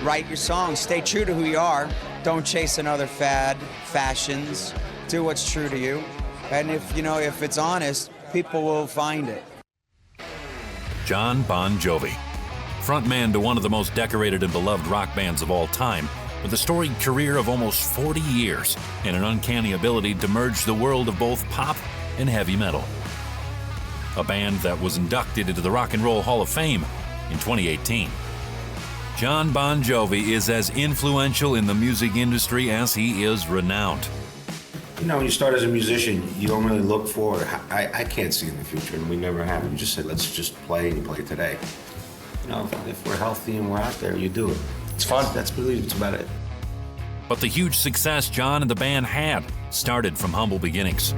write your songs. Stay true to who you are. Don't chase another fad, fashions. Do what's true to you. And if it's honest, people will find it. Jon Bon Jovi, frontman to one of the most decorated and beloved rock bands of all time, with a storied career of almost 40 years and an uncanny ability to merge the world of both pop and heavy metal. A band that was inducted into the Rock and Roll Hall of Fame in 2018. Jon Bon Jovi is as influential in the music industry as he is renowned. When you start as a musician, you don't really look forward. I can't see in the future, and we never have. You just say, let's just play, and you play today. If we're healthy and we're out there, you do it. It's fun. That's about it. But the huge success Jon and the band had started from humble beginnings.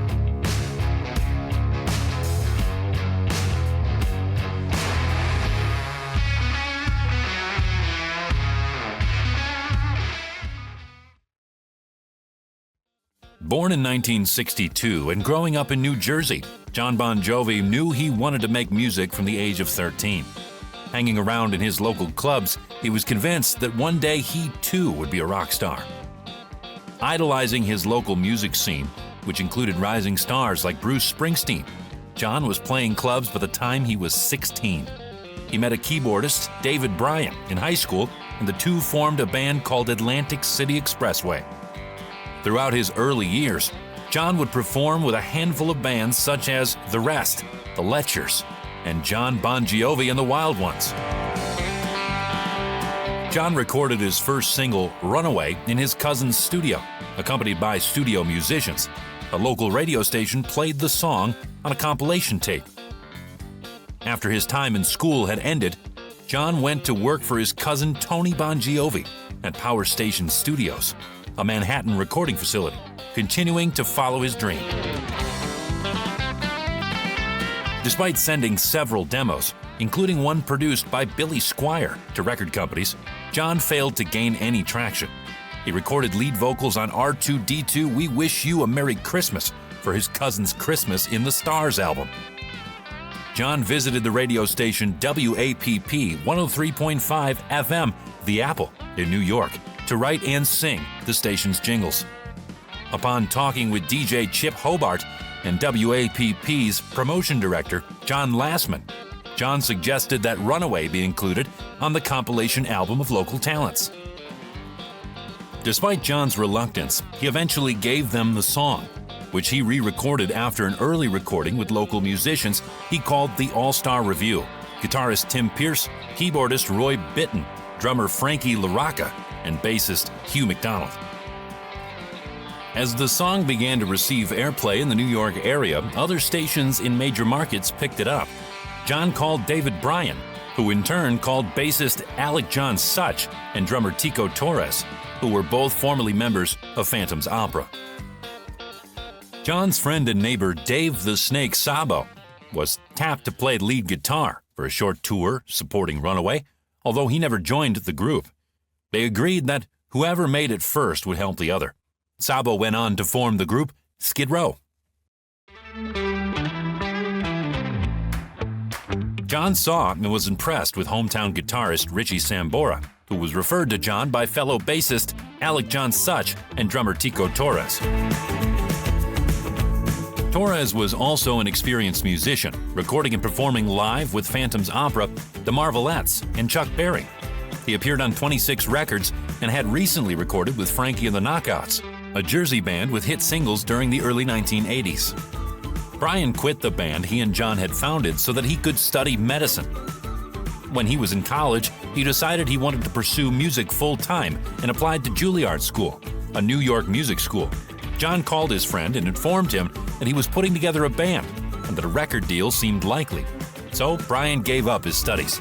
Born in 1962 and growing up in New Jersey, Jon Bon Jovi knew he wanted to make music from the age of 13. Hanging around in his local clubs, he was convinced that one day he too would be a rock star. Idolizing his local music scene, which included rising stars like Bruce Springsteen, Jon was playing clubs by the time he was 16. He met a keyboardist, David Bryan, in high school, and the two formed a band called Atlantic City Expressway. Throughout his early years, Jon would perform with a handful of bands such as The Rest, The Letchers, and Jon Bon Jovi and the Wild Ones. Jon recorded his first single, Runaway, in his cousin's studio, accompanied by studio musicians. A local radio station played the song on a compilation tape. After his time in school had ended, Jon went to work for his cousin Tony Bon Jovi at Power Station Studios, a Manhattan recording facility, continuing to follow his dream. Despite sending several demos, including one produced by Billy Squier, to record companies, Jon failed to gain any traction. He recorded lead vocals on R2-D2 We Wish You a Merry Christmas for his cousin's Christmas in the Stars album. Jon visited the radio station WAPP 103.5 FM, The Apple, in New York, to write and sing the station's jingles. Upon talking with DJ Chip Hobart and WAPP's promotion director, John Lassman, Jon suggested that Runaway be included on the compilation album of local talents. Despite Jon's reluctance, he eventually gave them the song, which he re-recorded after an early recording with local musicians he called the All-Star Review, guitarist Tim Pierce, keyboardist Roy Bittan, drummer Frankie LaRocca, and bassist Hugh McDonald. As the song began to receive airplay in the New York area, other stations in major markets picked it up. Jon called David Bryan, who in turn called bassist Alec John Such and drummer Tico Torres, who were both formerly members of Phantom's Opera. Jon's friend and neighbor Dave the Snake Sabo was tapped to play lead guitar for a short tour supporting Runaway, although he never joined the group. They agreed that whoever made it first would help the other. Sabo went on to form the group Skid Row. Jon saw and was impressed with hometown guitarist Richie Sambora, who was referred to Jon by fellow bassist Alec John Such and drummer Tico Torres. Torres was also an experienced musician, recording and performing live with Phantom's Opera, the Marvelettes, and Chuck Berry. He appeared on 26 records and had recently recorded with Frankie and the Knockouts, a Jersey band with hit singles during the early 1980s. Bryan quit the band he and Jon had founded so that he could study medicine. When he was in college, he decided he wanted to pursue music full-time and applied to Juilliard School, a New York music school. Jon called his friend and informed him that he was putting together a band and that a record deal seemed likely. So Bryan gave up his studies.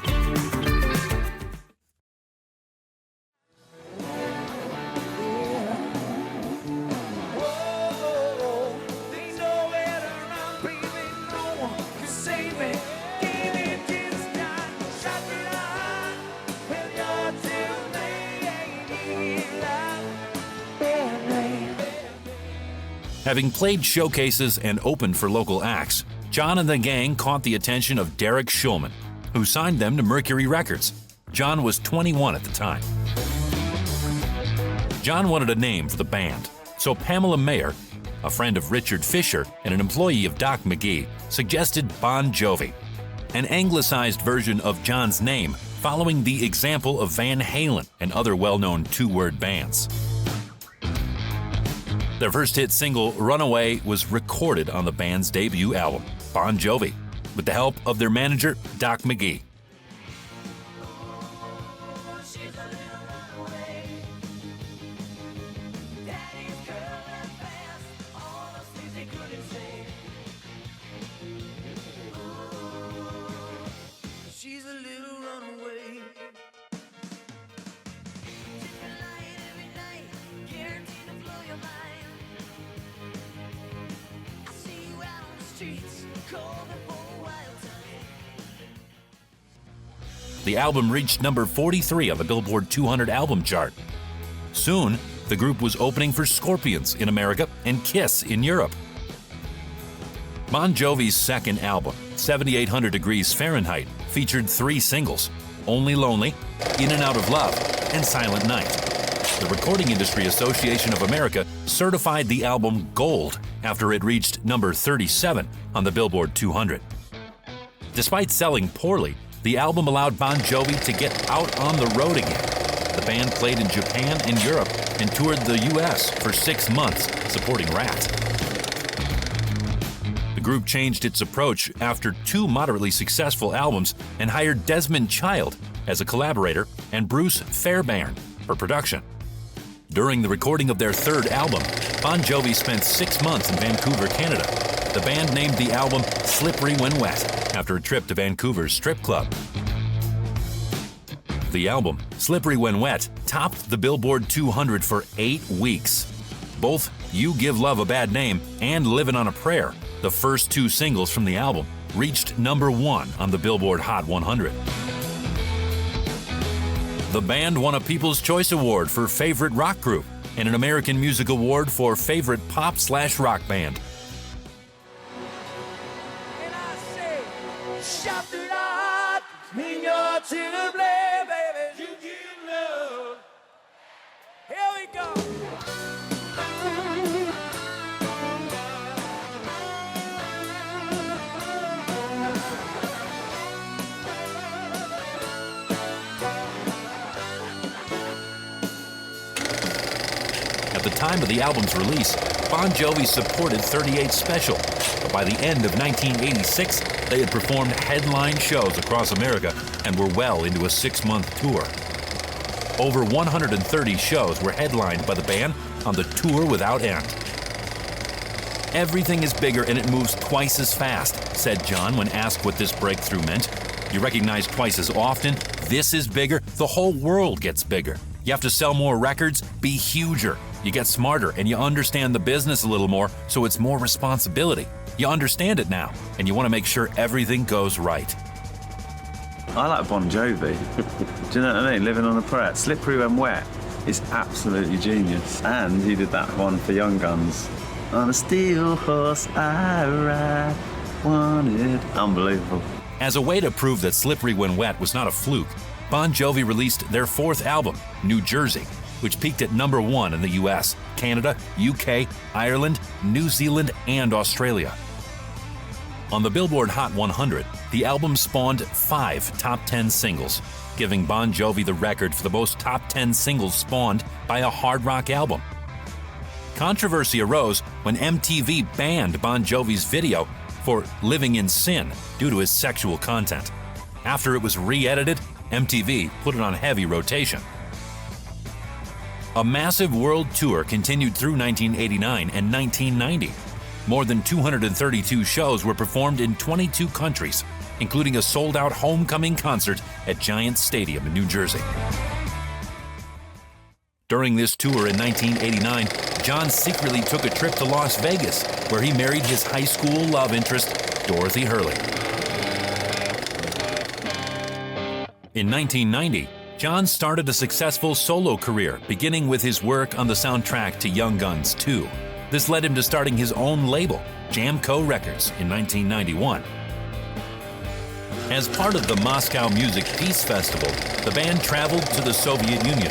Having played showcases and opened for local acts, Jon and the gang caught the attention of Derek Shulman, who signed them to Mercury Records. Jon was 21 at the time. John wanted a name for the band, so Pamela Mayer, a friend of Richard Fisher and an employee of Doc McGee, suggested Bon Jovi, an anglicized version of John's name following the example of Van Halen and other well-known two-word bands. Their first hit single, Runaway, was recorded on the band's debut album, Bon Jovi, with the help of their manager, Doc McGee. The album reached number 43 on the Billboard 200 album chart. Soon, the group was opening for Scorpions in America and Kiss in Europe. Bon Jovi's second album, 7800 Degrees Fahrenheit, featured 3 singles: Only Lonely, In and Out of Love, and Silent Night. The Recording Industry Association of America certified the album gold after it reached number 37 on the Billboard 200. Despite selling poorly, the album allowed Bon Jovi to get out on the road again. The band played in Japan and Europe and toured the U.S. for 6 months, supporting Rat. The group changed its approach after 2 moderately successful albums and hired Desmond Child as a collaborator and Bruce Fairbairn for production. During the recording of their third album, Bon Jovi spent 6 months in Vancouver, Canada. The band named the album Slippery When Wet after a trip to Vancouver's strip club. The album, Slippery When Wet, topped the Billboard 200 for 8 weeks. Both You Give Love a Bad Name and Livin' on a Prayer, the first 2 singles from the album, reached number 1 on the Billboard Hot 100. The band won a People's Choice Award for Favorite Rock Group and an American Music Award for Favorite Pop/Rock Band. Shout it out in your children, baby. You give love. Here we go. At the time of the album's release, Bon Jovi supported 38 Special, but by the end of 1986, they had performed headline shows across America and were well into a 6-month tour. Over 130 shows were headlined by the band on the tour without end. Everything is bigger and it moves twice as fast, said John when asked what this breakthrough meant. You recognize twice as often, this is bigger, the whole world gets bigger. You have to sell more records, be huger. You get smarter and you understand the business a little more, so it's more responsibility. You understand it now, and you want to make sure everything goes right. I like Bon Jovi. Do you know what I mean? Living on a Prayer. Slippery When Wet is absolutely genius. And he did that one for Young Guns. On a steel horse I ride, wanted. Unbelievable. As a way to prove that Slippery When Wet was not a fluke, Bon Jovi released their 4th album, New Jersey, which peaked at number 1 in the US, Canada, UK, Ireland, New Zealand, and Australia. On the Billboard Hot 100, the album spawned 5 top 10 singles, giving Bon Jovi the record for the most top 10 singles spawned by a hard rock album. Controversy arose when MTV banned Bon Jovi's video for Living in Sin due to his sexual content. After it was re-edited, MTV put it on heavy rotation. A massive world tour continued through 1989 and 1990. More than 232 shows were performed in 22 countries, including a sold-out homecoming concert at Giant Stadium in New Jersey. During this tour in 1989, John secretly took a trip to Las Vegas, where he married his high school love interest, Dorothy Hurley. In 1990, John started a successful solo career, beginning with his work on the soundtrack to Young Guns 2. This led him to starting his own label, Jamco Records, in 1991. As part of the Moscow Music Peace Festival, the band traveled to the Soviet Union.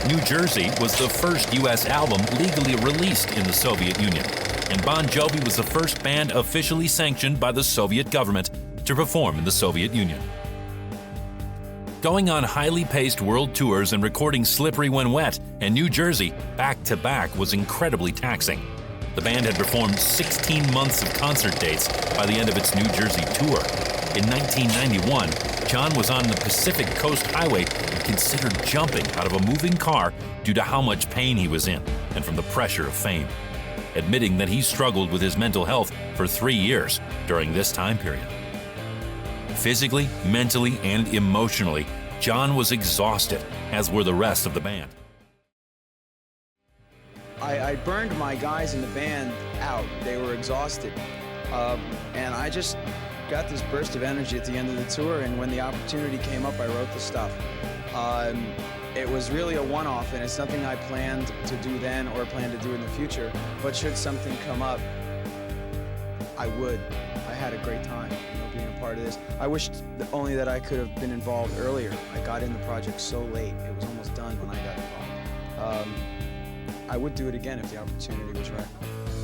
New Jersey was the first U.S. album legally released in the Soviet Union, and Bon Jovi was the first band officially sanctioned by the Soviet government to perform in the Soviet Union. Going on highly paced world tours and recording Slippery When Wet and New Jersey back-to-back was incredibly taxing. The band had performed 16 months of concert dates by the end of its New Jersey tour. In 1991, Jon was on the Pacific Coast Highway and considered jumping out of a moving car due to how much pain he was in and from the pressure of fame, admitting that he struggled with his mental health for 3 years during this time period. Physically, mentally, and emotionally, Jon was exhausted, as were the rest of the band. I burned my guys in the band out. They were exhausted. And I just got this burst of energy at the end of the tour, and when the opportunity came up, I wrote the stuff. It was really a one-off, and it's nothing I planned to do then or plan to do in the future, but should something come up, I would. I had a great time, being a part of this. I wished only that I could have been involved earlier. I got in the project so late. It was almost done when I got involved. I would do it again if the opportunity was right.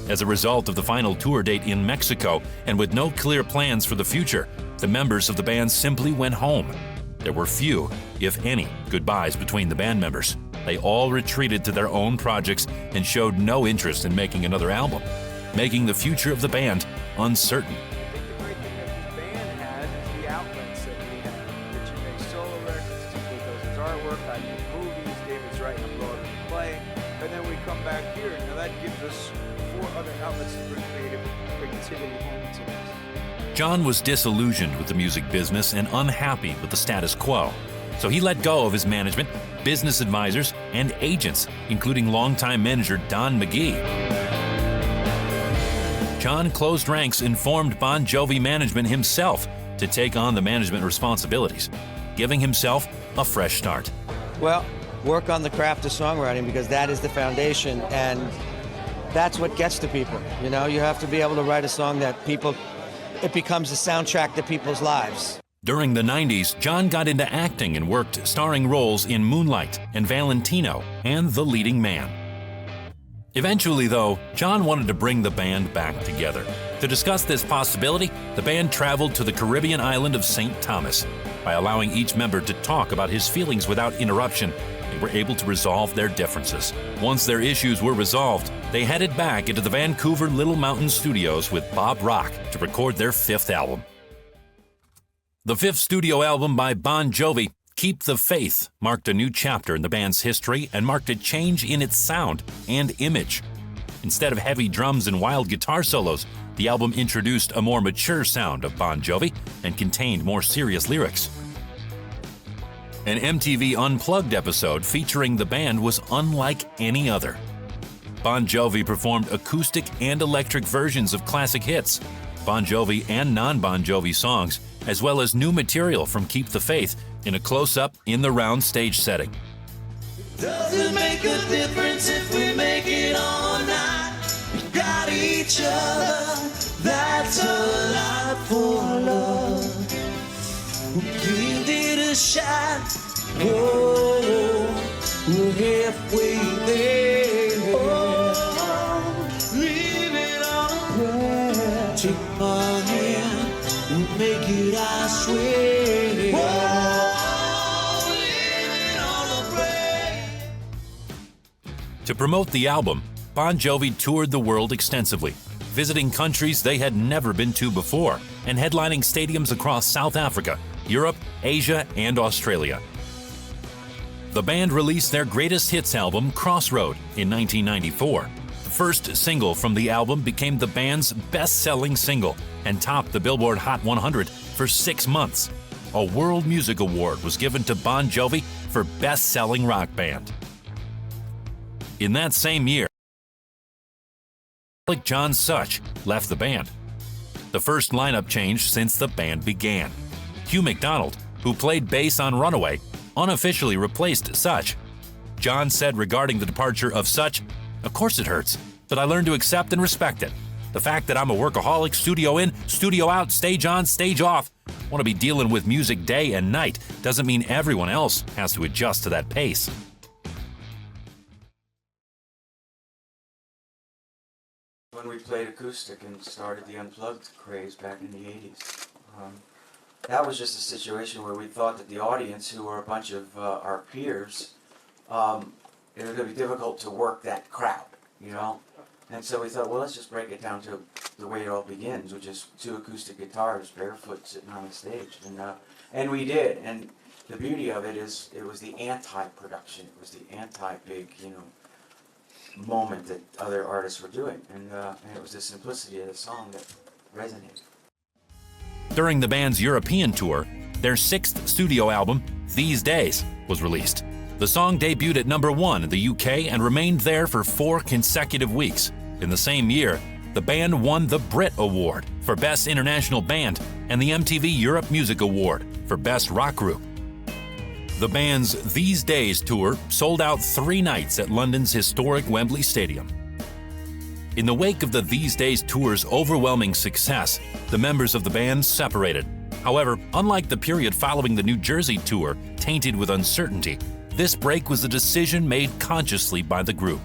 As a result of the final tour date in Mexico, and with no clear plans for the future, the members of the band simply went home. There were few, if any, goodbyes between the band members. They all retreated to their own projects and showed no interest in making another album, making the future of the band uncertain. I think the great thing that this band had is the outlets that we have. That you make solo records, Tico does his artwork, I do movies, David's writing a Broadway play, and then we come back here. Now that gives us 4 other outlets to bring creativity home to us. Jon was disillusioned with the music business and unhappy with the status quo, so he let go of his management, business advisors, and agents, including longtime manager Don McGee. Jon closed ranks and formed Bon Jovi management himself to take on the management responsibilities, giving himself a fresh start. Well, work on the craft of songwriting, because that is the foundation, and that's what gets to people. You have to be able to write a song that it becomes a soundtrack to people's lives. During the 90s, Jon got into acting and worked starring roles in Moonlight and Valentino and The Leading Man. Eventually, though, Jon wanted to bring the band back together. To discuss this possibility, the band traveled to the Caribbean island of St. Thomas. By allowing each member to talk about his feelings without interruption, they were able to resolve their differences. Once their issues were resolved, they headed back into the Vancouver Little Mountain Studios with Bob Rock to record their 5th album. The 5th studio album by Bon Jovi, Keep the Faith, marked a new chapter in the band's history and marked a change in its sound and image. Instead of heavy drums and wild guitar solos, the album introduced a more mature sound of Bon Jovi and contained more serious lyrics. An MTV Unplugged episode featuring the band was unlike any other. Bon Jovi performed acoustic and electric versions of classic hits, Bon Jovi and non-Bon Jovi songs, as well as new material from Keep the Faith in a close-up, in-the-round stage setting. Does it make a difference if we make it all night? We got each other, that's a lot for love. We'll give it a shot, whoa, we're halfway there. Oh, leave it on a prayer. Take my hand, we'll make it, I swear. Whoa, leave it on a prayer. To promote the album, Bon Jovi toured the world extensively, visiting countries they had never been to before and headlining stadiums across South Africa, Europe, Asia, and Australia. The band released their greatest hits album, Crossroad, in 1994. The first single from the album became the band's best-selling single and topped the Billboard Hot 100 for 6 months. A World Music Award was given to Bon Jovi for Best-Selling Rock Band. In that same year, John Such left the band. The first lineup change since the band began. Hugh McDonald, who played bass on Runaway, unofficially replaced Such. Jon said regarding the departure of Such, "Of course it hurts, but I learned to accept and respect it. The fact that I'm a workaholic, studio in, studio out, stage on, stage off, want to be dealing with music day and night, doesn't mean everyone else has to adjust to that pace." played acoustic and started the unplugged craze back in the 80s. That was just a situation where we thought that the audience, who were a bunch of our peers, it was going to be difficult to work that crowd, you know? And so we thought, well, let's just break it down to the way it all begins, which is 2 acoustic guitars, barefoot, sitting on the stage. And we did. And the beauty of it is it was the anti-production. It was the anti-big, you know, moment that other artists were doing. And it was the simplicity of the song that resonated. During the band's European tour, their 6th studio album, These Days, was released. The song debuted at #1 in the UK and remained there for 4 consecutive weeks. In the same year, the band won the Brit Award for Best International Band and the MTV Europe Music Award for Best Rock Group. The band's These Days tour sold out 3 nights at London's historic Wembley Stadium. In the wake of the These Days tour's overwhelming success, the members of the band separated. However, unlike the period following the New Jersey tour, tainted with uncertainty, this break was a decision made consciously by the group.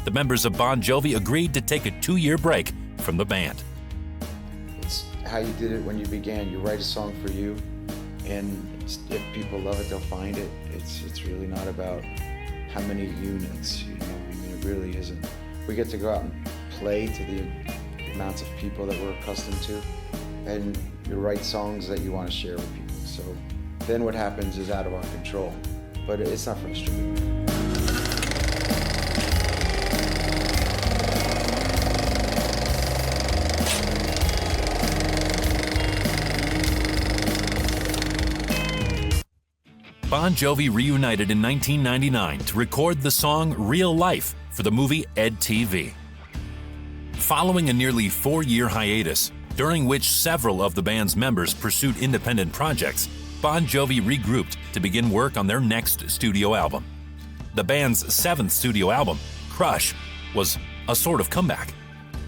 The members of Bon Jovi agreed to take a 2-year break from the band. It's how you did it when you began. You write a song for you, and if people love it, they'll find it. It's really not about how many units, you know. I mean, it really isn't. We get to go out and play to the amounts of people that we're accustomed to, and you write songs that you want to share with people. So then what happens is out of our control, but it's not frustrating. Bon Jovi reunited in 1999 to record the song Real Life for the movie Ed TV. Following a nearly 4-year hiatus, during which several of the band's members pursued independent projects, Bon Jovi regrouped to begin work on their next studio album. The band's 7th studio album, Crush, was a sort of comeback.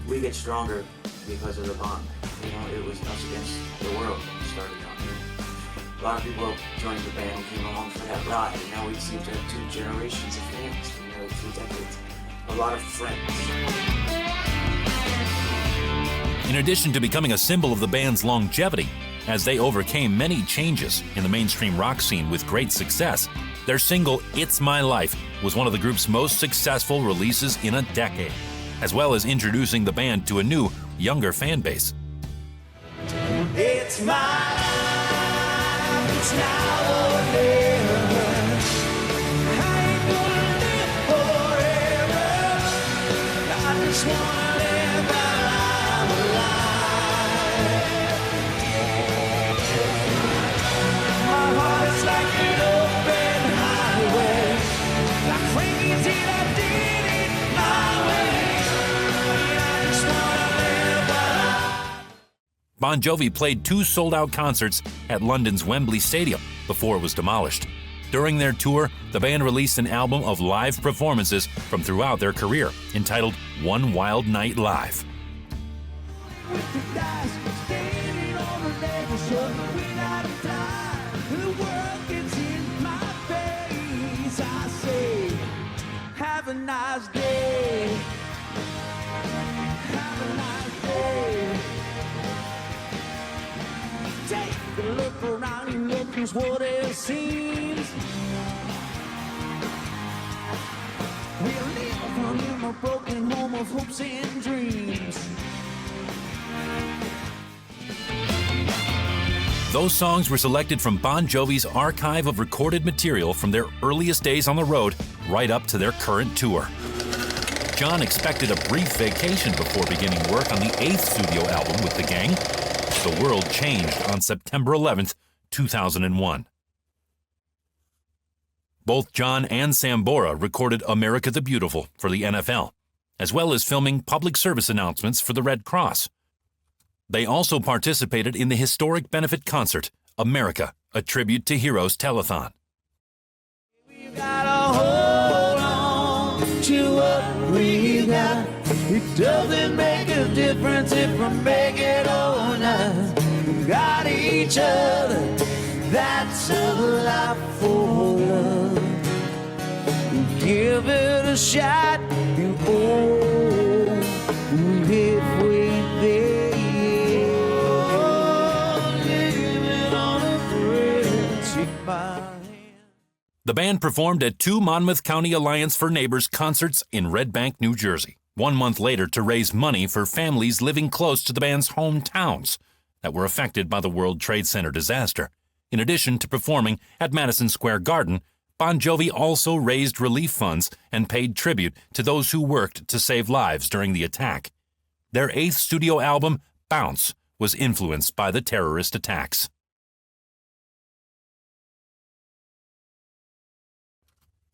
We get stronger because of the bond. You know, it was us against the world when we started out. A lot of people joined the band and came along for that ride, and now we seem to have 2 generations of fans, you know, 2 decades. A lot of friends. In addition to becoming a symbol of the band's longevity, as they overcame many changes in the mainstream rock scene with great success, their single It's My Life was one of the group's most successful releases in a decade, as well as introducing the band to a new, younger fan base. It's my life, it's now or never. I ain't gonna live forever. I just wanna live while I'm alive. My heart is like an open highway. Like Frankie's in, I did it my way. I just wanna live while I'm Bon Jovi played 2 sold-out concerts at London's Wembley Stadium before it was demolished. During their tour, the band released an album of live performances from throughout their career, entitled One Wild Night Live. with the dice, standing on the ledge, so we gotta fly. The world gets in my face. I say, have a nice day. Have a nice day. Take a look around you, look is what it seems. We live in a broken home of hopes and dreams. Those songs were selected from Bon Jovi's archive of recorded material from their earliest days on the road right up to their current tour. Jon expected a brief vacation before beginning work on the 8th studio album with the gang. The world changed on September 11th, 2001. Both Jon and Sambora recorded America the Beautiful for the NFL, as well as filming public service announcements for the Red Cross. They also participated in the historic benefit concert, America, a Tribute to Heroes Telethon. We've gotta hold on to what we got. It doesn't make a difference if we make it or not. We got each other, that's a lot for love. Give it a shot, and oh, we live for my The band performed at 2 Monmouth County Alliance for Neighbors concerts in Red Bank, New Jersey, 1 month later to raise money for families living close to the band's hometowns that were affected by the World Trade Center disaster. In addition to performing at Madison Square Garden, Bon Jovi also raised relief funds and paid tribute to those who worked to save lives during the attack. Their 8th studio album, Bounce, was influenced by the terrorist attacks.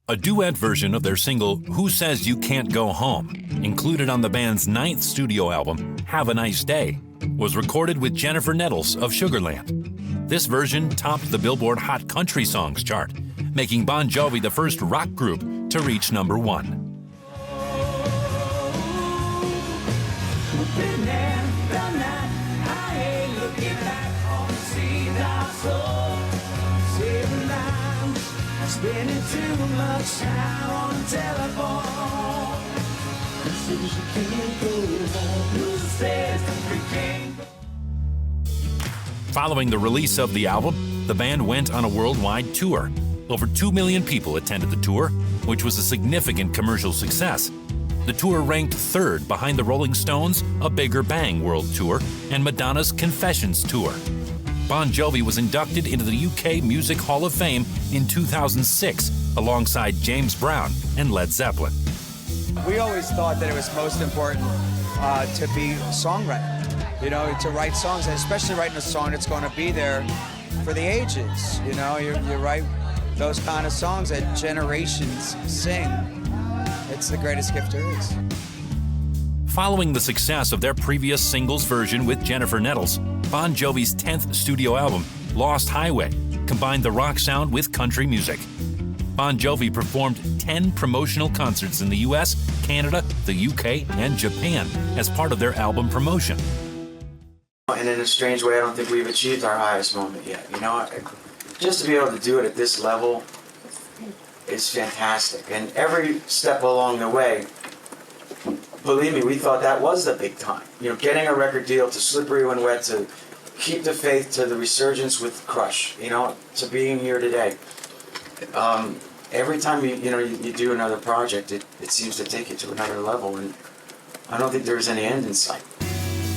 A duet version of their single, Who Says You Can't Go Home, included on the band's 9th studio album, Have a Nice Day, was recorded with Jennifer Nettles of Sugarland. This version topped the Billboard Hot Country Songs chart, making Bon Jovi the first rock group to reach number 1. Been there, done that. I ain't looking back on the scenes I saw. Saving lives, spending too much time on the telephone. Says you can't go home. Who says we can't go? Following the release of the album, the band went on a worldwide tour. Over 2 million people attended the tour, which was a significant commercial success. The tour ranked 3rd behind the Rolling Stones' A Bigger Bang World Tour and Madonna's Confessions Tour. Bon Jovi was inducted into the UK Music Hall of Fame in 2006 alongside James Brown and Led Zeppelin. We always thought that it was most important to be a songwriter, you know, to write songs, and especially writing a song that's going to be there for the ages. You know, you write those kind of songs that generations sing. It's the greatest gift there is. Following the success of their previous singles version with Jennifer Nettles, Bon Jovi's 10th studio album, Lost Highway, combined the rock sound with country music. Bon Jovi performed 10 promotional concerts in the US, Canada, the UK, and Japan as part of their album promotion. And in a strange way, I don't think we've achieved our highest moment yet. You know, just to be able to do it at this level is fantastic. And every step along the way, believe me, we thought that was the big time. You know, getting a record deal, to Slippery When Wet, to Keep the Faith, to the resurgence with Crush, you know, to being here today. Every time you do another project, it seems to take you to another level, and I don't think there's any end in sight.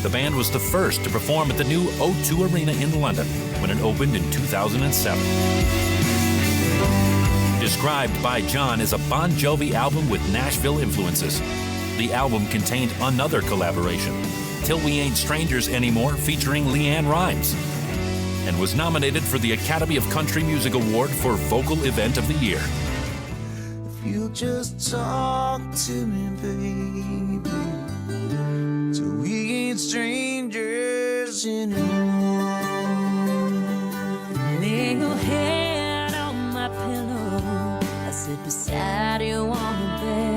The band was the first to perform at the new O2 Arena in London when it opened in 2007. Described by John as a Bon Jovi album with Nashville influences, the album contained another collaboration, Till We Ain't Strangers Anymore, featuring Leanne Rimes, and was nominated for the Academy of Country Music Award for Vocal Event of the Year. If you just talk to me, baby, till we ain't strangers anymore. Lay your head on my pillow, I sit beside you on the bed.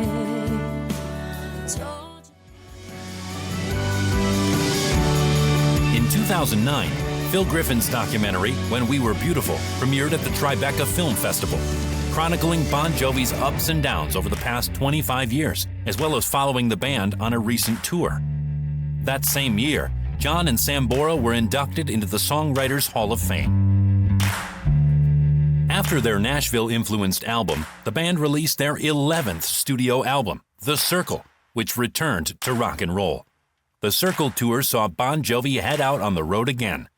In 2009, Phil Griffin's documentary, When We Were Beautiful, premiered at the Tribeca Film Festival, chronicling Bon Jovi's ups and downs over the past 25 years, as well as following the band on a recent tour. That same year, John and Sambora were inducted into the Songwriters Hall of Fame. After their Nashville-influenced album, the band released their 11th studio album, The Circle, which returned to rock and roll. The Circle tour saw Bon Jovi head out on the road again.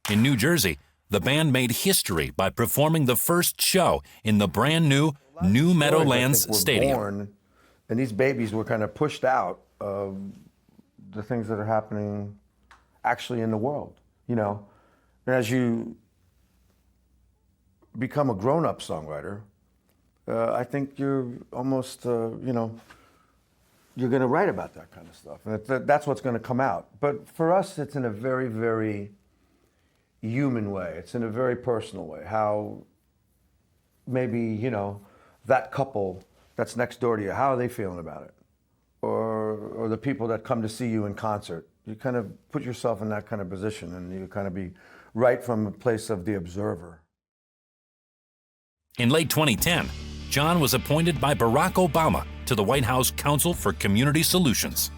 In New Jersey, the band made history by performing the first show in the brand new New Meadowlands Stadium. Born, and these babies were kind of pushed out of the things that are happening actually in the world, you know. And as you become a grown-up songwriter, I think you're almost, you're going to write about that kind of stuff. And that's what's going to come out. But for us, it's in a very, very human way. It's in a very personal way. How maybe, that couple that's next door to you, how are they feeling about it? Or the people that come to see you in concert. You kind of put yourself in that kind of position, and you kind of be right from a place of the observer. In late 2010, John was appointed by Barack Obama to the White House Council for Community Solutions.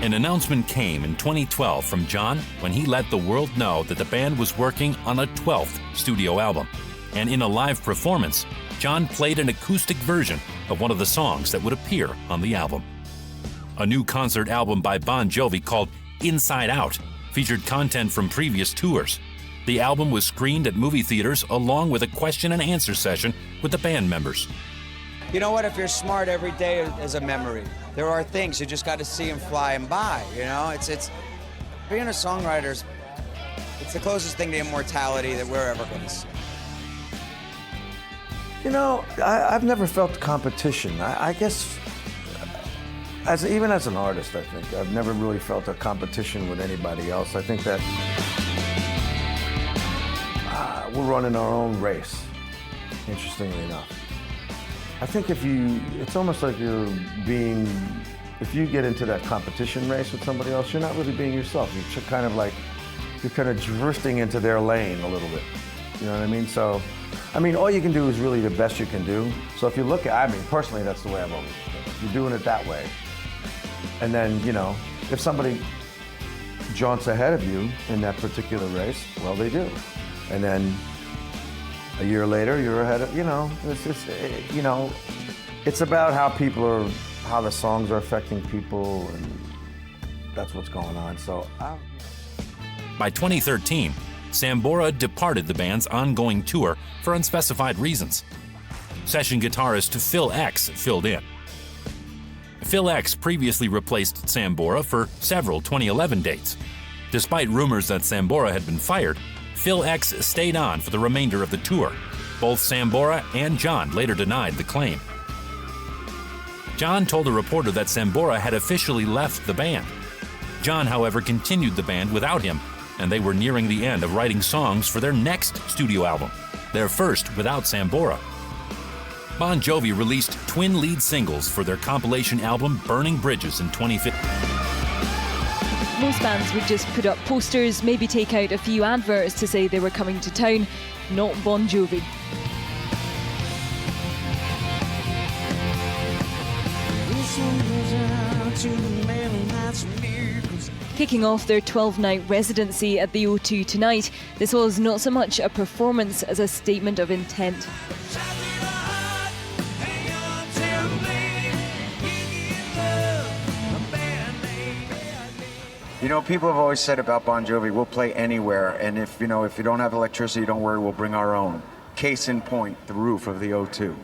An announcement came in 2012 from Jon when he let the world know that the band was working on a 12th studio album. And in a live performance, Jon played an acoustic version of one of the songs that would appear on the album. A new concert album by Bon Jovi called Inside Out featured content from previous tours. The album was screened at movie theaters along with a question and answer session with the band members. You know what? If you're smart, every day is a memory. There are things you just got to see them flying by. You know, it's being a songwriter. It's the closest thing to immortality that we're ever going to see. You know, I've never felt competition. I guess, even as an artist, I think I've never really felt a competition with anybody else. I think that we're running our own race, interestingly enough. I think it's almost like if you get into that competition race with somebody else, you're not really being yourself. You're kind of drifting into their lane a little bit. You know what I mean? So, all you can do is really the best you can do. So if you look at, personally, that's the way I've always been. You're doing it that way. And then, if somebody jaunts ahead of you in that particular race, well, they do. And then a year later, you're ahead of, it's just, it's about how the songs are affecting people, and that's what's going on. So, By 2013, Sambora departed the band's ongoing tour for unspecified reasons. Session guitarist Phil X filled in. Phil X previously replaced Sambora for several 2011 dates. Despite rumors that Sambora had been fired, Phil X stayed on for the remainder of the tour. Both Sambora and Jon later denied the claim. Jon told a reporter that Sambora had officially left the band. Jon, however, continued the band without him, and they were nearing the end of writing songs for their next studio album, their first without Sambora. Bon Jovi released twin lead singles for their compilation album Burning Bridges in 2015. Most bands would just put up posters, maybe take out a few adverts to say they were coming to town. Not Bon Jovi. Kicking off their 12-night residency at the O2 tonight, this was not so much a performance as a statement of intent. You know, people have always said about Bon Jovi, we'll play anywhere, and if you don't have electricity, don't worry, we'll bring our own. Case in point, the roof of the O2.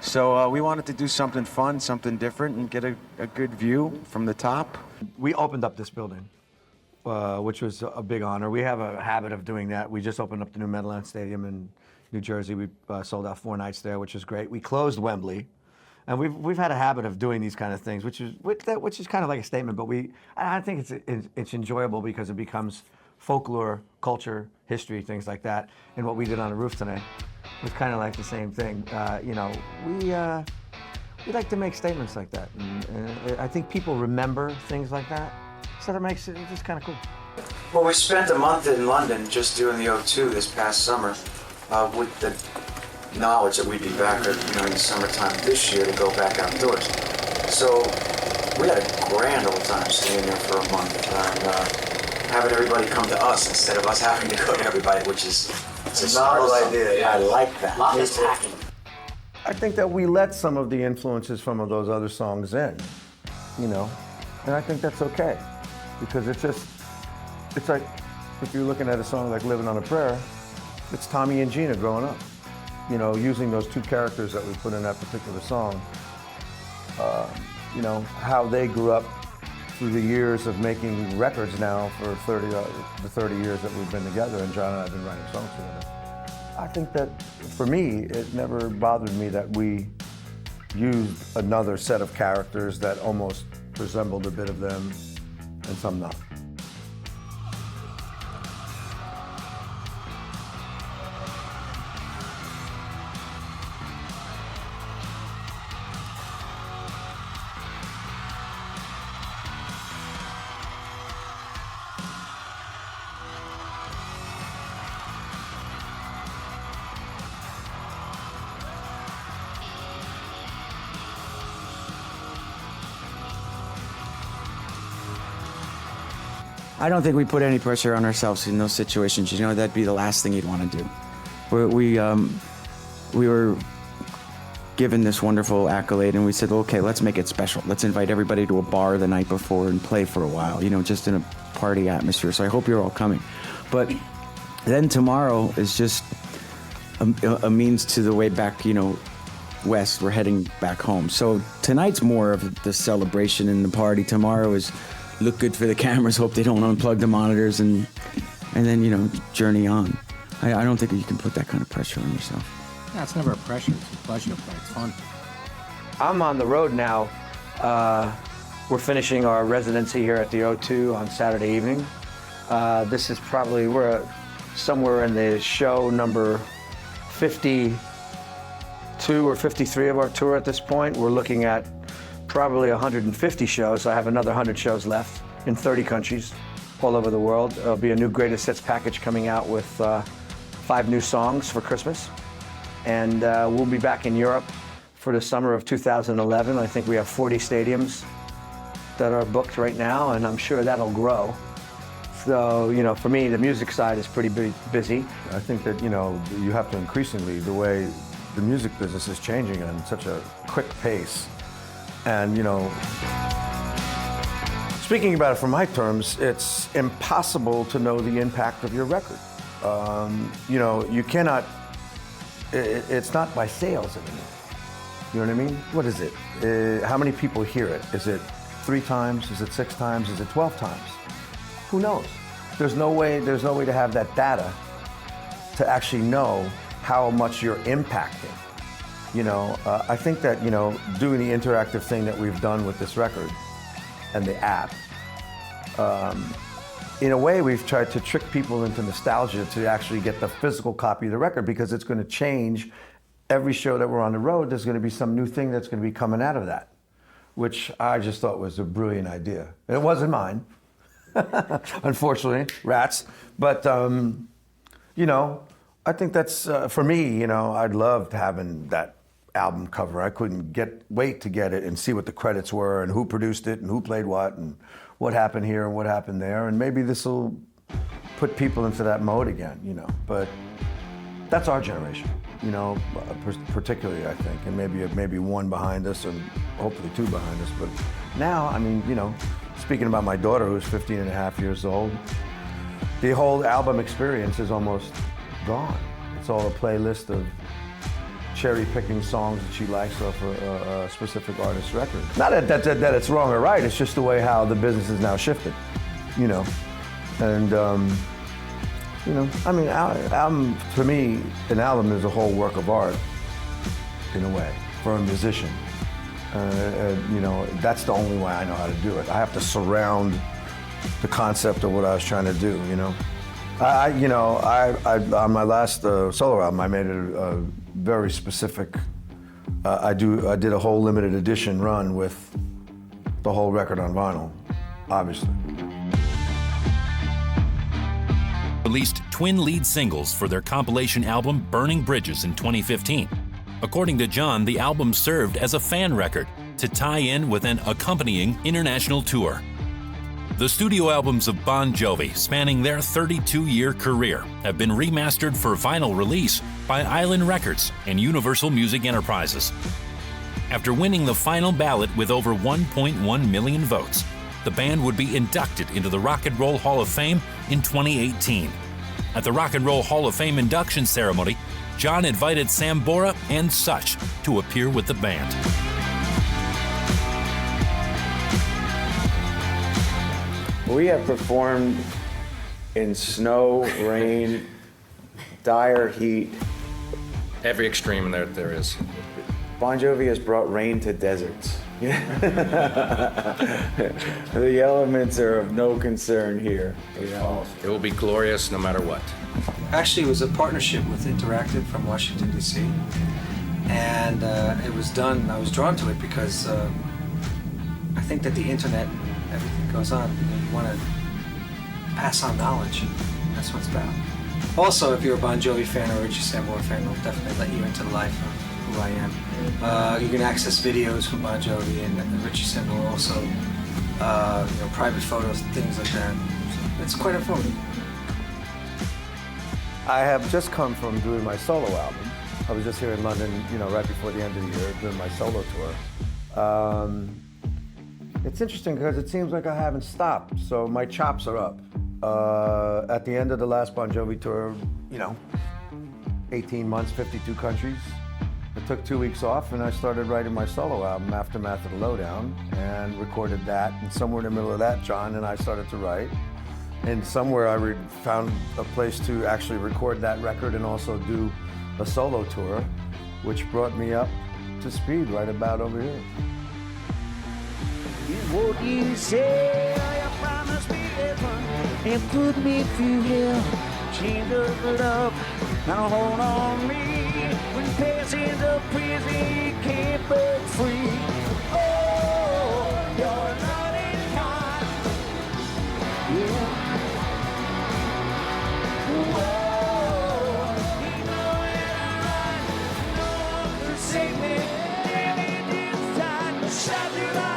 So we wanted to do something fun, something different, and get a good view from the top. We opened up this building, which was a big honor. We have a habit of doing that. We just opened up the new Meadowlands Stadium in New Jersey. We sold out 4 nights there, which was great. We closed Wembley. And we've had a habit of doing these kind of things, which is kind of like a statement. But I think it's enjoyable because it becomes folklore, culture, history, things like that. And what we did on the roof tonight was kind of like the same thing. We like to make statements like that, and I think people remember things like that. So that makes it just kind of cool. Well, we spent a month in London just doing the O2 this past summer with the knowledge that we'd be back in the summertime this year to go back outdoors. So we had a grand old time staying there for a month and having everybody come to us instead of us having to go to everybody, which is a novel idea. Yeah, I like that. Lots of packing. I think that we let some of the influences from those other songs in, and I think that's okay, because it's like if you're looking at a song like Living on a Prayer, it's Tommy and Gina growing up. Using those 2 characters that we put in that particular song, how they grew up through the years of making records now for the 30 years that we've been together, and Jon and I have been writing songs together. I think that, for me, it never bothered me that we used another set of characters that almost resembled a bit of them, and some not. I don't think we put any pressure on ourselves in those situations. You know, that'd be the last thing you'd want to do. We were given this wonderful accolade, and we said, okay, let's make it special. Let's invite everybody to a bar the night before and play for a while, you know, just in a party atmosphere. So I hope you're all coming. But then tomorrow is just a means to the way back, you know, west. We're heading back home. So tonight's more of the celebration and the party. Tomorrow is look good for the cameras, hope they don't unplug the monitors, and then, you know, journey on. I don't think you can put that kind of pressure on yourself. Yeah, it's never a pressure. It's a pleasure to play. It's fun. I'm on the road now. We're finishing our residency here at the O2 on Saturday evening. This is probably, we're somewhere in the show number 52 or 53 of our tour at this point. We're looking at probably 150 shows. I have another 100 shows left in 30 countries all over the world. There'll be a new greatest hits package coming out with 5 new songs for Christmas. And we'll be back in Europe for the summer of 2011. I think we have 40 stadiums that are booked right now, and I'm sure that'll grow. So, you know, for me, the music side is pretty busy. I think that, you know, you have to increasingly, the way the music business is changing at such a quick pace. And, you know, speaking about it from my terms, it's impossible to know the impact of your record. You know, you cannot, it's not by sales anymore. You know what I mean? What is it? How many people hear it? Is it 3 times? Is it 6 times? Is it 12 times? Who knows? There's no way to have that data to actually know how much you're impacting. You know, I think that, you know, doing the interactive thing that we've done with this record and the app, in a way we've tried to trick people into nostalgia to actually get the physical copy of the record, because it's going to change every show that we're on the road. There's going to be some new thing that's going to be coming out of that, which I just thought was a brilliant idea. It wasn't mine, unfortunately, rats. But, you know, I think that's, for me, you know, I'd loved having that album cover. I couldn't wait to get it and see what the credits were and who produced it and who played what and what happened here and what happened there. And maybe this will put people into that mode again, you know. But that's our generation, you know, particularly, I think. And maybe one behind us and hopefully 2 behind us. But now, I mean, you know, speaking about my daughter who's 15 and a half years old, the whole album experience is almost gone. It's all a playlist of cherry-picking songs that she likes off a specific artist's record. Not that it's wrong or right, it's just the way how the business is now shifted, you know. And, you know, I mean, album, to me, an album is a whole work of art, in a way, for a musician. You know, that's the only way I know how to do it. I have to surround the concept of what I was trying to do, you know. You know, on my last solo album, I made it a very specific. I did a whole limited edition run with the whole record on vinyl, obviously. Released twin lead singles for their compilation album Burning Bridges in 2015. According to Jon, the album served as a fan record to tie in with an accompanying international tour. The studio albums of Bon Jovi, spanning their 32-year career, have been remastered for vinyl release by Island Records and Universal Music Enterprises. After winning the final ballot with over 1.1 million votes, the band would be inducted into the Rock and Roll Hall of Fame in 2018. At the Rock and Roll Hall of Fame induction ceremony, Jon invited Sambora and Such to appear with the band. We have performed in snow, rain, dire heat. Every extreme there is. Bon Jovi has brought rain to deserts. The elements are of no concern here. You know? It will be glorious no matter what. Actually, it was a partnership with Interactive from Washington, D.C. And it was done, I was drawn to it because I think that the internet, everything goes on. You want to pass on knowledge. That's what it's about. Also, if you're a Bon Jovi fan or a Richie Sambora fan, it'll definitely let you into the life of who I am. You can access videos from Bon Jovi and Richie Sambora, also, you know, private photos, things like that. It's quite informative. I have just come from doing my solo album. I was just here in London, right before the end of the year, doing my solo tour. It's interesting because it seems like I haven't stopped, so my chops are up. At the end of the last Bon Jovi tour, 18 months, 52 countries. I took 2 weeks off and I started writing my solo album, Aftermath of the Lowdown, and recorded that. And somewhere in the middle of that, John and I started to write. And somewhere I found a place to actually record that record and also do a solo tour, which brought me up to speed right about over here. What you say, you promised me heaven and put me through hell. Chains of love, now hold on me. When passing the prison, you can't break free. Oh, you're not in time. Yeah. Whoa, you know it right. No one can save me. Maybe this time, shut it out.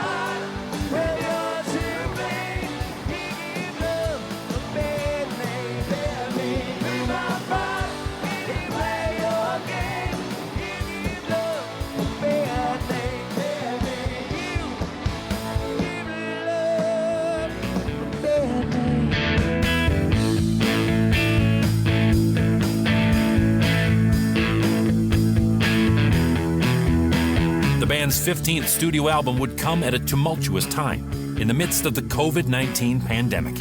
The band's 15th studio album would come at a tumultuous time, in the midst of the COVID-19 pandemic.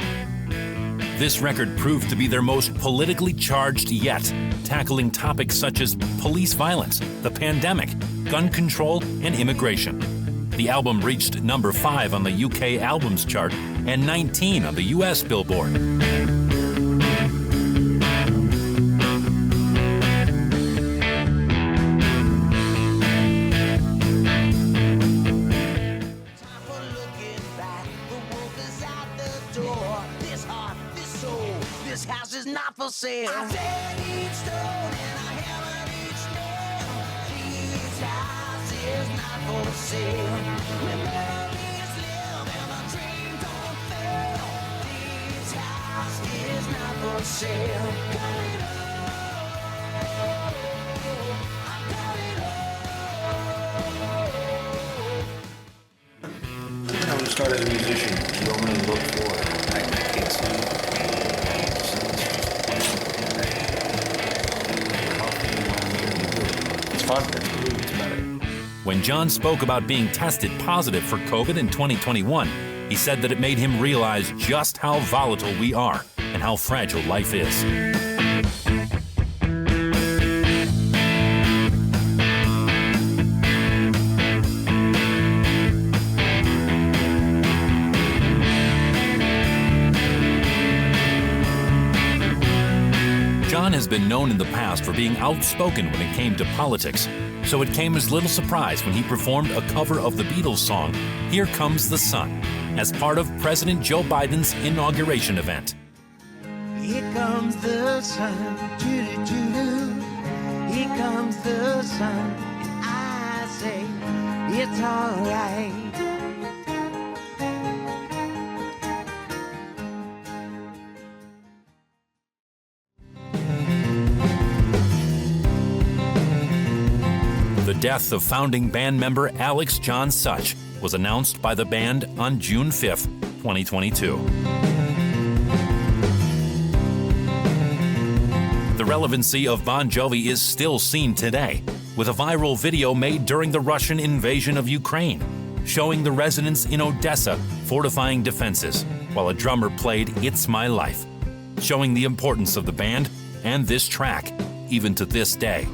This record proved to be their most politically charged yet, tackling topics such as police violence, the pandemic, gun control, and immigration. The album reached number 5 on the UK Albums Chart and 19 on the US Billboard. This house is not for sale. I said each stone and I hammered each nail. This house is not for sale. When memories live and my dreams don't fail. This house is not for sale. Got it all. I got it all. When you start as a musician, you don't really look for it. I can't see it. It's fun. It's better. When John spoke about being tested positive for COVID in 2021, he said that it made him realize just how volatile we are and how fragile life is. John has been known in the past for being outspoken when it came to politics, so it came as little surprise when he performed a cover of the Beatles song, Here Comes the Sun, as part of President Joe Biden's inauguration event. Here comes the sun, doo-doo-doo-doo. Here comes the sun, and I say it's all right. The death of founding band member Alex John Such was announced by the band on June 5th, 2022. The relevancy of Bon Jovi is still seen today, with a viral video made during the Russian invasion of Ukraine, showing the residents in Odessa fortifying defenses, while a drummer played It's My Life, showing the importance of the band and this track, even to this day.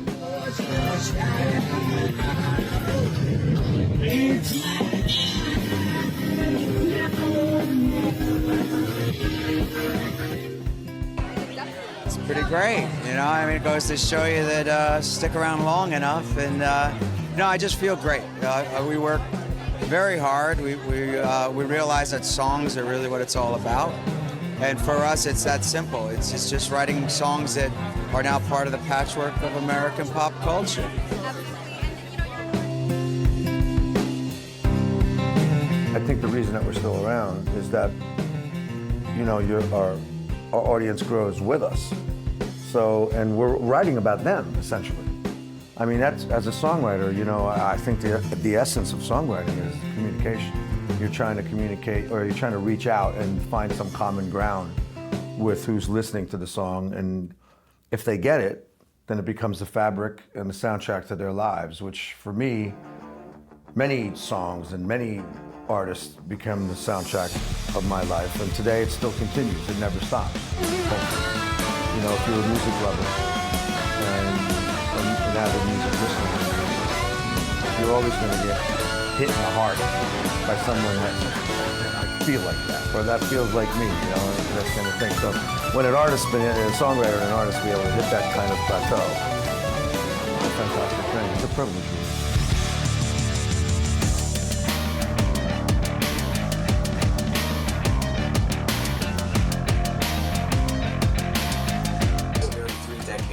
It's pretty great, I mean, it goes to show you that stick around long enough, and I just feel great. We work very hard. We realize that songs are really what it's all about, and for us, it's that simple. It's just writing songs that are now part of the patchwork of American pop culture. I think the reason that we're still around is that, you know, our audience grows with us. So, and we're writing about them, essentially. I mean, that's, as a songwriter, you know, I think the essence of songwriting is communication. You're trying to communicate, or you're trying to reach out and find some common ground with who's listening to the song, and if they get it, then it becomes the fabric and the soundtrack to their lives, which for me, many songs and many artists become the soundtrack of my life, and today it still continues, it never stops. You know, if you're a music lover and an avid music listener, you're always going to get hit in the heart by someone that I feel like that, or that feels like me, you know, that kind of thing. So when a songwriter and an artist be able to hit that kind of plateau, it's a fantastic thing. It's a privilege.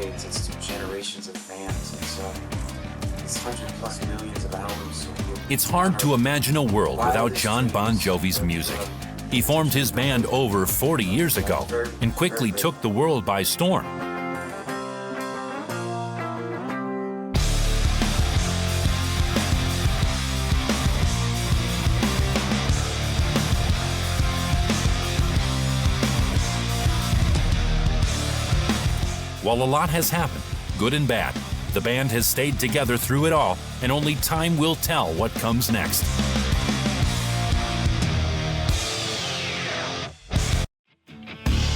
It's generations of fans, and so it's 100+ millions of albums. It's hard to imagine a world without Jon Bon Jovi's music. He formed his band over 40 years ago and quickly took the world by storm. While a lot has happened, good and bad, the band has stayed together through it all, and only time will tell what comes next.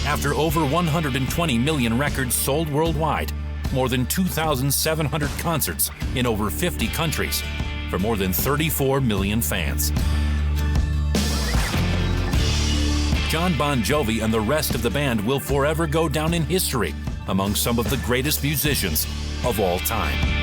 After over 120 million records sold worldwide, more than 2,700 concerts in over 50 countries, for more than 34 million fans. Jon Bon Jovi and the rest of the band will forever go down in history among some of the greatest musicians of all time.